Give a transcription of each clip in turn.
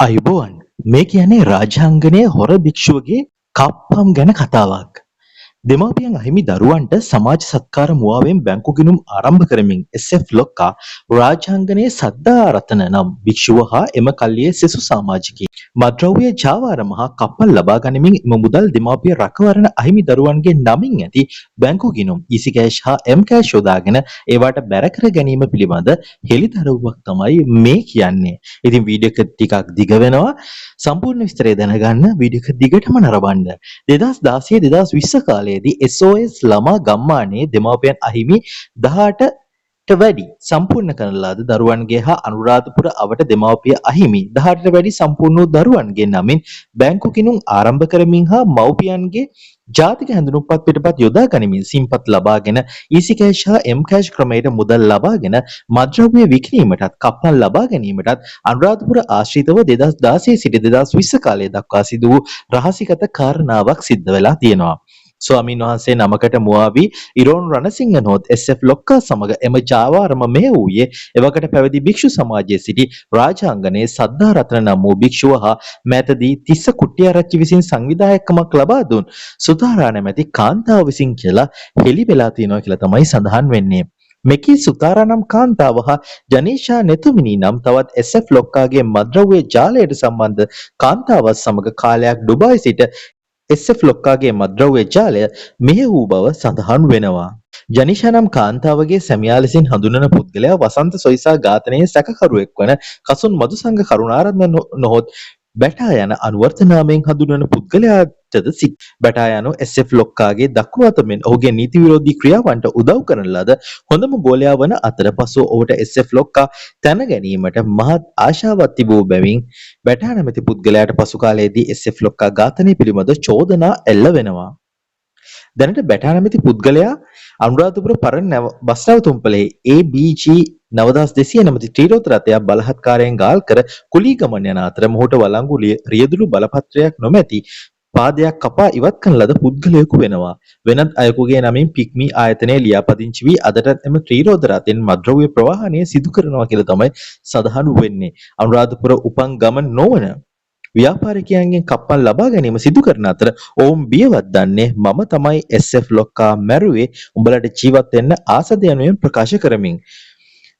අයුබෝවන් මේ කියන්නේ රාජාංගනයේ හොර භික්ෂුවගේ කප්පම් ගැන කතාවක්. දෙමාපියන් අහිමි දරුවන්ට සමාජ සත්කාර මුවාවෙන් බැංකු ගිණුම් ආරම්භ කරමින් SF ලොක්කා රාජාංගනයේ සද්දා රතන නම් භික්ෂුව හා එම කල්ලියේ සෙසු සමාජිකයින් මද්‍රව්‍ය ජාවාරම හා කප්පල් ලබා ගනිමින් එම මුදල් දෙමාපිය රැකවරණ අහිමි දරුවන්ගේ නමින් ඇති බැංකු ගිණුම් ඊසි කෑෂ් හා එම් කෑෂ් යොදාගෙන ඒවාට බැර කර ගැනීම පිළිබඳ හෙළිදරව්වක් තමයි මේ කියන්නේ. ඉතින් වීඩියෝ එක ටිකක් දිග වෙනවා. සම්පූර්ණ විස්තරය දැනගන්න වීඩියෝ එක දිගටම නරඹන්න. 2016-2020 කාලයේදී SOS ළමා ගම්මානයේ දෙමාපියන් අහිමි 18ට වැඩි සම්පූර්ණ කරන ලද දරුවන්ගේ හා අනුරාධපුර අවට දෙමාපිය අහිමි 18ට වැඩි සම්පූර්ණ වූ දරුවන්ගේ නමින් බැංකු ගිණුම් ආරම්භ කරමින් හා මව්පියන්ගේ ජාතික හැඳුනුම්පත් පිටපත් යොදා ගනිමින් සිම්පත් ලබාගෙන ඊසි කෑෂ් හා එම් කෑෂ් ක්‍රමයට මුදල් ලබාගෙන මද්‍රව්‍ය විකිණීමටත් කප්පල් ලබා ගැනීමටත් අනුරාධපුර ආශ්‍රිතව 2016 සිට 2020 කාලය දක්වා සිදු වූ රහසිගත කාරණාවක් සිද්ධ වෙලා තියෙනවා. ස්වාමීන් වහන්සේ නමකට මුවා වී ඉරෝන් රණසිංහ නොත් SF ලොක්කා සමග එම ජාවාරම මෙහෙ වූයේ එවකට පැවිදි භික්ෂු සමාජයේ සිටි රාජාංගනයේ සද්ධා රත්න නම් වූ භික්ෂුව හා මෑතදී තිස්ස කුට්ටිආරච්චි විසින් සංවිධායකකමක් ලබා දුන් සුතාරා නැමැති කාන්තාව විසින් කියලා හෙළි වෙලා තියෙනවා කියලා තමයි සඳහන් වෙන්නේ. මෙකී සුතාරා නම් කාන්තාව හා ජනීෂා නෙතුමිනි නම් තවත් SF ලොක්කාගේ මද්‍රව්‍ය ජාලයට සම්බන්ධ කාන්තාවත් සමග කාලයක් ඩුබායි සිට SF ලොක්කාගේ මද්‍රව්‍ය ජාලය මෙහෙ වූ බව සඳහන් වෙනවා. ජනිෂා නම් කාන්තාවගේ සැමියා ලෙසින් හඳුනන පුද්ගලයා වසන්ත සොයිසා ඝාතනයේ සැකකරුවෙක් වන කසුන් මදුසංග කරුණාරත්න නොහොත් බැටා යන අනුවර්ත නාමයෙන් හඳුන්වන පුද්ගලයාටද සික්. බැටා යනු SF ලොක්කාගේ දක්වාත මෙන් ඔහුගේ නීති විරෝධී ක්‍රියාවන්ට උදව් කරන ලද හොඳම ගෝලයා වන අතර පසුව ඔහුට SF ලොක්කා තැන ගැනීමට මහත් ආශාවක් තිබූ බැවින් බැටා නැමැති පුද්ගලයාට පසු කාලයේදී SF ලොක්කා ඝාතනය පිළිබඳ චෝදනා එල්ල වෙනවා. දැනට බැටා නැමැති පුද්ගලයා අනුරාධපුර පරණ බස් නැවතුම්පලේ ABG 9200 නැමැති ත්‍රිරෝද රථයක් බලහත්කාරයෙන් ගාල් කර කුලී ගමන් යන අතර මොහුට වළංගු රියදුරු බලපත්‍රයක් නොමැති පාදයක් කපා ඉවත් කරන ලද පුද්ගලයෙකු වෙනවා. වෙනත් අයෙකුගේ නමින් පික්මි ආයතනයේ ලියාපදිංචි වී අදටත් එම ත්‍රිරෝද රථෙන් මද්‍රව්‍ය ප්‍රවාහනය සිදු කරනවා කියලා තමයි සඳහන් වෙන්නේ. අනුරාධපුර උපන් ගමන් නොවන ව්‍යාපාරිකයන්ගෙන් කප්පල් ලබා ගැනීම සිදු කරන අතර ඔවුන් බියවත් දන්නේ මම තමයි SF ලොක්කා මැරුවේ උඹලට ජීවත් වෙන්න ආසද යනුවෙන් ප්‍රකාශ කරමින්.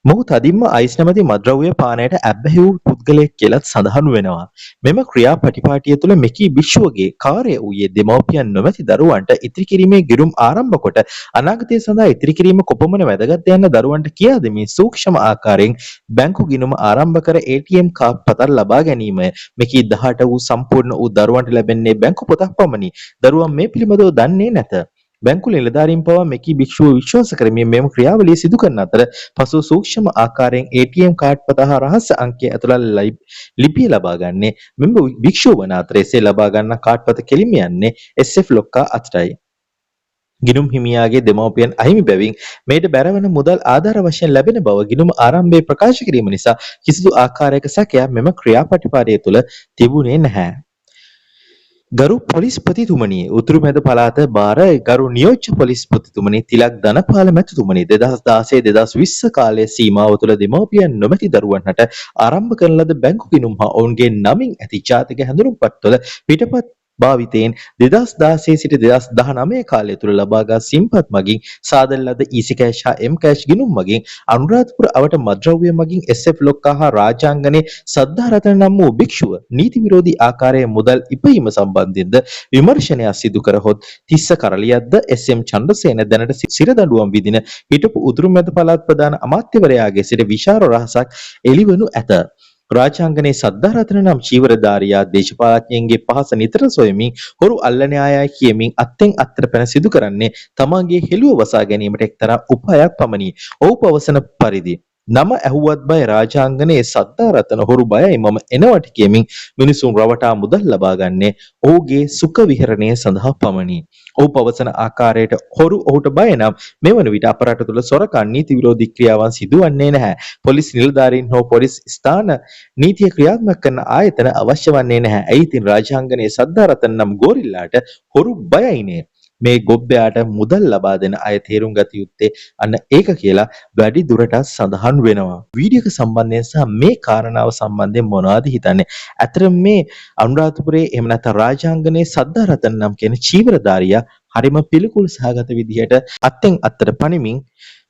මොහු තදින්ම අයිස් නැමැති මද්‍රව්‍ය පානයට ඇබ්බැහි වූ පුද්ගලයෙක් කියලත් සඳහන් වෙනවා. මෙම ක්‍රියාපටිපාටිය තුළ මෙකී භික්ෂුවගේ කාර්යය වූයේ දෙමව්පියන් නොමැති දරුවන්ට ඉතිරි කිරීමේ ගිරුම් ආරම්භ කොට අනාගතය සඳහා ඉතිරි කිරීම කොපමණ වැදගත් යන්න දරුවන්ට කියා දෙමින් සූක්ෂම ආකාරයෙන් බැංකු ගිණුම ආරම්භ කර ATM කාඩ් පතක් ලබා ගැනීමය. මෙකී 18 වූ සම්පූර්ණ වූ දරුවන්ට ලැබෙන්නේ බැංකු පොතක් පමණි. දරුවන් මේ පිළිබඳව දන්නේ නැත. බැංකු නිලධාරීන් පවා මෙකී භික්ෂුව විශ්වාස කරමින් මෙම ක්‍රියාවලිය සිදු කරන අතර පසු සූක්ෂම ආකාරයෙන් ATM කාඩ් පත හා රහස් අංකය ඇතුළත් ලිපිය ලබා ගන්නේ මෙම භික්ෂුව වන අතර එසේ ලබා ගන්න කාඩ් පත කෙලින්ම යන්නේ SF ලොක්කා අතටයි. ගිණුම් හිමියාගේ දෙමව්පියන් අහිමි බැවින් මේට බැරවන මුදල් ආධාර වශයෙන් ලැබෙන බව ගිණුම ආරම්භයේ ප්‍රකාශ කිරීම නිසා කිසිදු ආකාරයක සැකයක් මෙම ක්‍රියාපටිපාටිය තුළ තිබුණේ නැහැ. ගරු පොලිස්පතිතුමනි උතුරු මැද පළාත භාර ගරු නියෝජ්‍ය පොලිස්පතිතුමනි තිලක් ධනපාල මැතිතුමනි 2016-2020 කාලයේ සීමාව තුළ දෙමව්පියන් නොමැති දරුවන්ට ආරම්භ කරන ලද බැංකු ගිණුම් හා ඔවුන්ගේ නමින් ඇති ජාතික හැඳුනුම්පත් වල පිටපත් භාවිතයෙන් 2016 සිට 2019 කාලය තුළ ලබාගත් සිම්පත් මගින් සාදන ලද ඊසි කෑෂ් හා එම් කෑෂ් ගිණුම් මගින් අනුරාධපුර අවට මද්‍රව්‍ය මගින් SF ලොක්කා හා රාජාංගනයේ සද්ධා රතන නම් වූ භික්ෂුව නීති විරෝධී ආකාරයේ මුදල් ඉපයීම සම්බන්ධයෙන්ද විමර්ශනයක් සිදු කරහොත් තිස්ස කරලියද්ද SM චන්ද්‍රසේන දැනට සිරදඬුවම් විදින හිටපු උතුරු මැද පළාත් ප්‍රධාන අමාත්‍යවරයාගේ සිට විශාල රහසක් එළිවනු ඇත. රාජාංගනයේ සද්ධා රතන නම් චීවරධාරියා දේශපාලඥයන්ගේ පහස නිතර සොයමින් හොරු අල්ලන ආයයි කියමින් අත්ෙන් අත්තර පැන සිදු කරන්නේ තමාගේ හෙළුව වසා ගැනීමට එක්තරා උපායක් පමණි. ඔහු පවසන පරිදි නම ඇහුවත් බය රාජාංගනයේ සද්ධා රතන හොරු බයයි මම එනවට කියමින් මිනිසුන් රවටා මුදල් ලබා ගන්නේ ඔහුගේ සුඛ විහරණය සඳහා පමණි. ඔහු පවසන ආකාරයට හොරු ඔහුට බය නම් මෙවන විට අප රට තුළ සොරකම් නීති විරෝධී ක්‍රියාවන් සිදුවන්නේ නැහැ. පොලිස් නිලධාරීන් හෝ පොලිස් ස්ථාන නීතිය ක්‍රියාත්මක කරන ආයතන අවශ්‍ය වන්නේ නැහැ. ඇයි ඉතින් රාජාංගනයේ සද්ධා රතන නම් ගෝරිල්ලාට හොරු බයයිනේ. මේ ගොබ්බයාට මුදල් ලබා දෙන අය තේරුම් ගත යුත්තේ අන්න ඒක කියලා වැඩි දුරටත් සඳහන් වෙනවා. වීඩියෝ එක සම්බන්ධයෙන් සහ මේ කාරණාව සම්බන්ධයෙන් මොනවද හිතන්නේ? ඇත්තටම මේ අනුරාධපුරයේ එහෙම නැත්නම් රාජාංගනයේ සද්ධාරතන නම් කියන චීවරධාරියා හරිම පිළිකුල් සහගත විදිහට අත්ෙන් අත්තට පනිමින්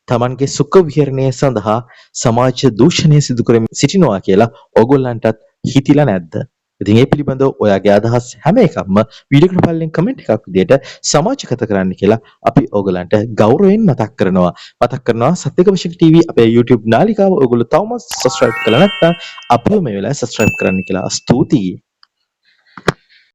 තමන්ගේ සුඛ විහරණය සඳහා සමාජ දූෂණය සිදු කරමින් සිටිනවා කියලා ඕගොල්ලන්ටත් හිතිලා නැද්ද? ඉතින් ඒ පිළිබඳව ඔයාගේ අදහස් හැම එකක්ම වීඩියෝ එකට පල්ලෙන් කමෙන්ට් එකක් විදිහට සමාජගත කරන්න කියලා අපි ඕගොල්ලන්ට ගෞරවයෙන් මතක් කරනවා සත්‍යක වශයෙන් ටීවී අපේ YouTube නාලිකාව ඕගොල්ලෝ තවමත් subscribe කරලා නැත්නම් අපිව මේ වෙලාවේ subscribe කරන්න කියලා ස්තුතියි.